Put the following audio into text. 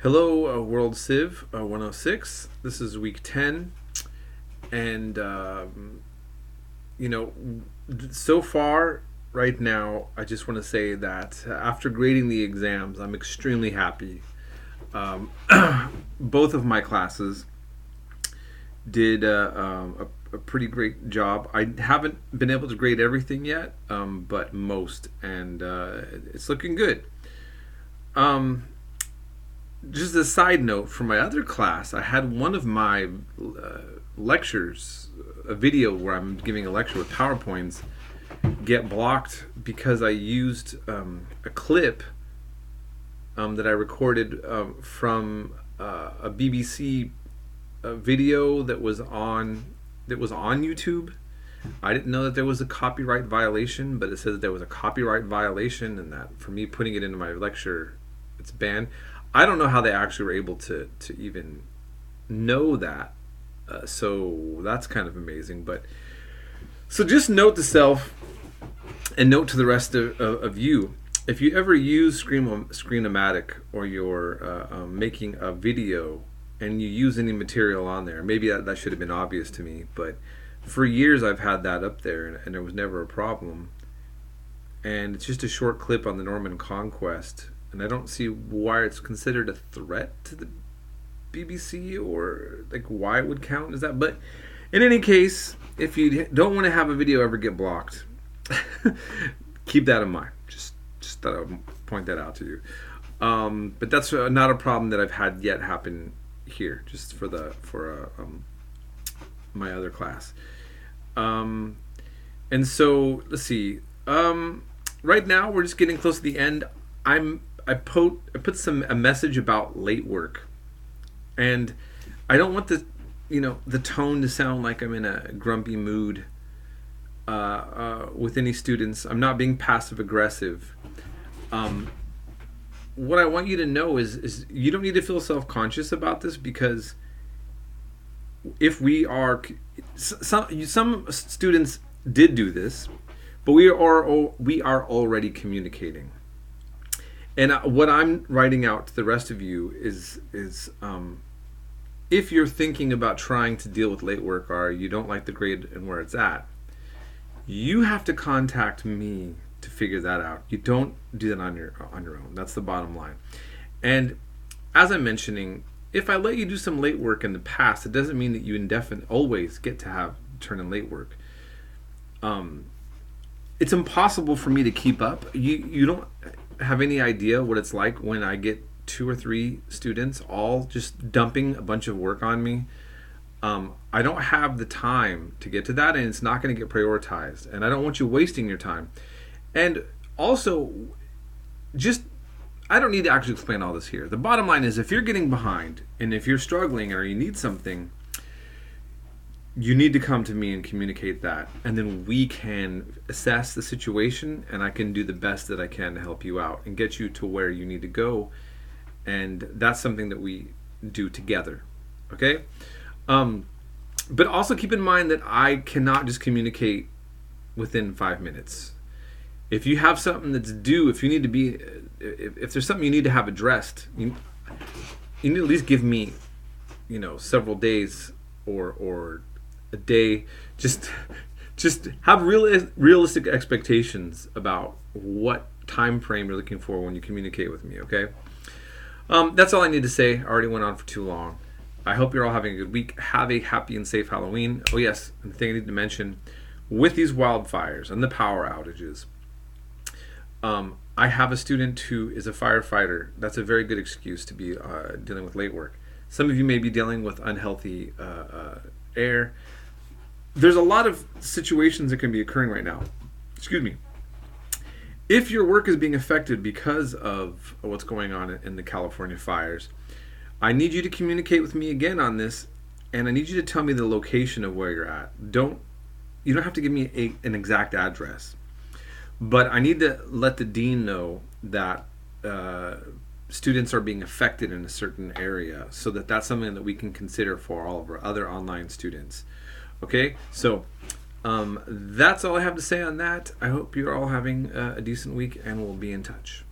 Hello, World Civ 106. This is week 10, and so far, right now, I just want to say that after grading the exams, I'm extremely happy. Um, Both of my classes did a pretty great job. I haven't been able to grade everything yet, but most, and it's looking good. Um, just a side note, for my other class, I had one of my lectures, a video where I'm giving a lecture with PowerPoints, get blocked because I used a clip that I recorded from a BBC video that was on YouTube. I didn't know that there was a copyright violation, but it said that there was a copyright violation, and that for me putting it into my lecture, it's banned. I don't know how they actually were able to even know that. So that's kind of amazing. But so just note to self and note to the rest of you. If you ever use Screenomatic, or you're making a video and you use any material on there, maybe that should have been obvious to me, but for years I've had that up there, and there was never a problem. And it's just a short clip on the Norman Conquest, and I don't see why it's considered a threat to the BBC, or like why it would count as that. But in any case, if you don't want to have a video ever get blocked, keep that in mind. Just thought I would point that out to you. But that's not a problem that I've had yet happen here, just for my other class. And so let's see. Right now we're just getting close to the end. I put a message about late work, and I don't want the tone to sound like I'm in a grumpy mood with any students. I'm not being passive aggressive. What I want you to know is you don't need to feel self-conscious about this, because if we are some students did do this, but we are already communicating. And what I'm writing out to the rest of you is if you're thinking about trying to deal with late work, or you don't like the grade and where it's at, you have to contact me to figure that out. You don't do that on your own. That's the bottom line. And as I'm mentioning, if I let you do some late work in the past, it doesn't mean that you always get to turn in late work. It's impossible for me to keep up. You don't have any idea what it's like when I get 2 or 3 students all just dumping a bunch of work on me. I don't have the time to get to that, and it's not going to get prioritized, and I don't want you wasting your time. And also, I don't need to actually explain all this here. The bottom line is, if you're getting behind, and if you're struggling, or you need something, you need to come to me and communicate that, and then we can assess the situation, and I can do the best that I can to help you out and get you to where you need to go. And that's something that we do together. Okay? But also keep in mind that I cannot just communicate within 5 minutes. If you have something that's due, if there's something you need to have addressed, you need to at least give me, several days or a day. Just have realistic expectations about what time frame you're looking for when you communicate with me. Okay. That's all I need to say. I already went on for too long. I hope you're all having a good week. Have a happy and safe Halloween. Oh yes, and the thing I need to mention, with these wildfires and the power outages, I have a student who is a firefighter. That's a very good excuse to be dealing with late work. Some of you may be dealing with unhealthy air. There's a lot of situations that can be occurring right now. Excuse me. If your work is being affected because of what's going on in the California fires, I need you to communicate with me again on this, and I need you to tell me the location of where you're at. You don't have to give me an exact address, but I need to let the dean know that students are being affected in a certain area, so that's something that we can consider for all of our other online students. Okay, so that's all I have to say on that. I hope you're all having a decent week, and we'll be in touch.